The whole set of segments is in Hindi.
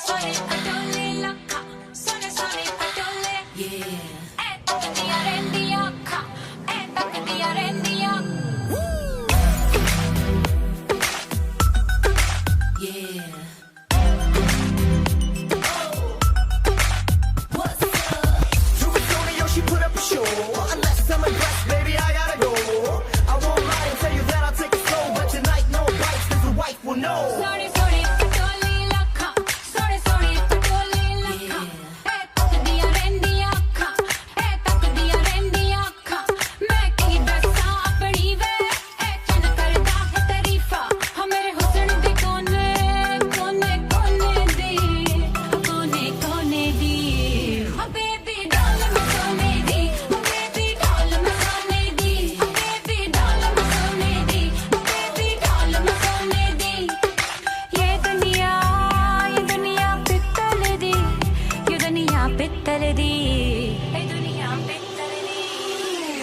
सोने पटोले लखा सोने सोने पटोले ए तक दिया रेंदिया खा ए तक दिया रेंदिया She put up a show. Unless I'm impressed, baby, I gotta go. I won't lie and tell you that I'll take it slow, but tonight no bites, 'cause the wife will know. सोने सोने पटोले लखा सोने सोने पटोले लखा ए तक दिया रेंदिया खा ए तक दिया रेंदिया खा मैं की दसा अपनी वे ए चन करदा है तारीफा हम मेरे हुस्न दे कोने कोने कोने दी कोने कोने दी ओ बेबी डाल में सोने दी ओ बेबी डाल में सोने दी ओ बेबी डाल में सोने दी ओ बेबी डाल में सोने दी ये दुनिया पित्तल दी ये दुनिया पित्तल दी ये दुनिया पित्तल दी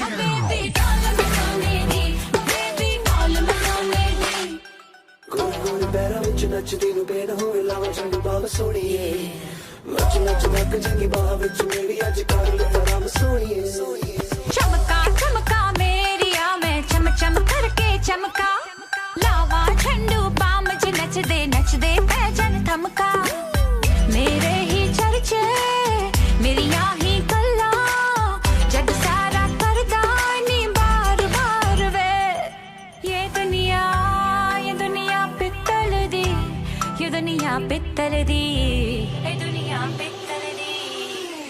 ओ बेबी डाल में सोने दी ओ बेबी डाल में सोने दी गोरी गोरी पैरों ਵਿੱਚ ਨੱਚਦੀ ਨੂੰ ਬੇਨ ਹੋਵੇ ਲਾਵਾਂ ਚੰਗੀ ਬਾਹ ਸੋਹਣੀਏ ਨੱਚ ਨੱਚ ਲੱਗ ਜਾਂਗੀ ਬਾਹ ਵਿੱਚ ਮੇਰੀ ਅੱਜ ਕਰ ਲੈ ਆਰਾਮ ਸੋਹਣੀਏ चमका चमका मेरिया मैं चम चम करके चमका लावा झंडू पाम च नचदे पैजन थमका मेरे ही चर्चे मेरिया ही गल्ला जग सारा करदा नी बार बार वे ये दुनिया पित्तल दी ये दुनिया पित्तल दी ये दुनिया पित्तल दी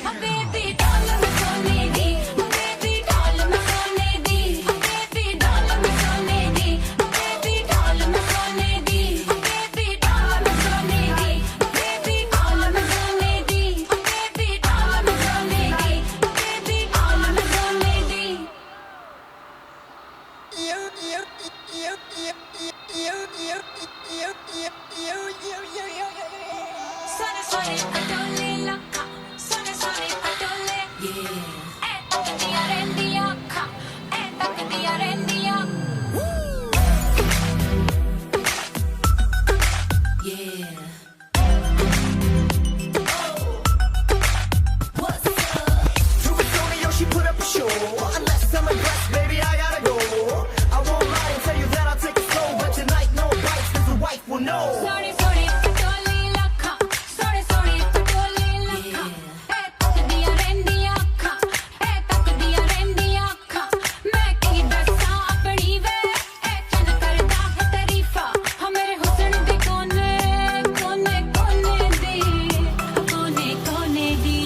ओ बेबी डाल में सोने दी ओ बेबी डाल में सोने दी ओ बेबी डाल में सोने दी ओ बेबी डाल में सोने दी ओ बेबी डाल में सोने दी ओ बेबी डाल में सोने दी ओ बेबी डाल में सोने दी ओ बेबी डाल में सोने दी सोने सोने पटोले लखा सोने सोने पटोले ए तक दिया रेंदिया खा ए तक दिया रेंदिया Rubiconio, she put up a show. Unless I'm impressed, baby, I gotta go. I won't lie and tell you that I'll take it slow, but tonight no bites, 'cause the wife will know. सोने सोने पटोले लखा सोने सोने पटोले लखा ए तक दिया रेंदिया खा ए तक दिया रेंदिया खा मैं की दसा अपनी वे ए चन करदा है तारीफा हम मेरे हुस्न दे कोने कोने कोने दी कोने कोने दी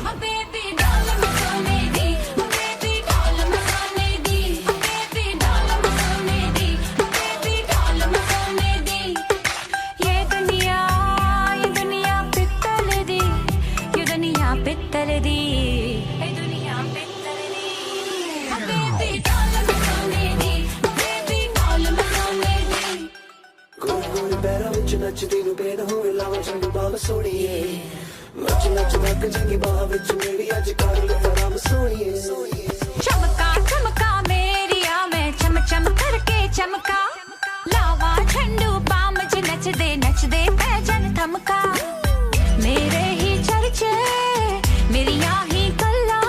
ओ बेबी डाल में सोने दी ओ बेबी डाल में सोने दी ओ बेबी डाल में सोने दी ओ बेबी डाल में सोने दी ये दुनिया पित्तल दी ये दुनिया पित्तल दी ये दुनिया पित्तल दी ओ बेबी डाल में सोने दी ओ बेबी डाल में सोने दी ਗੋਰੀ ਗੋਰੀ ਪੈਰਾਂ ਵਿੱਚ ਨੱਚਦੀ ਨੂੰ ਬੇਨ ਹੋਵੇ ਲਾਵਾਂ ਚੰਗੀ ਬਾਹ ਸੋਹਣੀਏ ਨੱਚ ਨੱਚ ਲੱਗ ਜਾਂਗੀ ਬਾਹ ਵਿੱਚ ਮੇਰੀ ਅੱਜ ਕਰ ਲੈ ਆਰਾਮ ਸੋਹਣੀਏ चमका चमका मेरिया मैं चम चम करके चमका लावा झंडू पाम च नचदे पैजन थमका मेरे ही चर्चे मेरिया ही गल्ला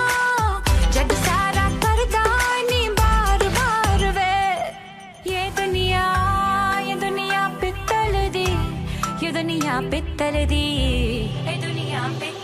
जग सारा करदा नी बार बार वे ये दुनिया पित्तल दी ये दुनिया पित्तल दी ये दुनिया पित्तल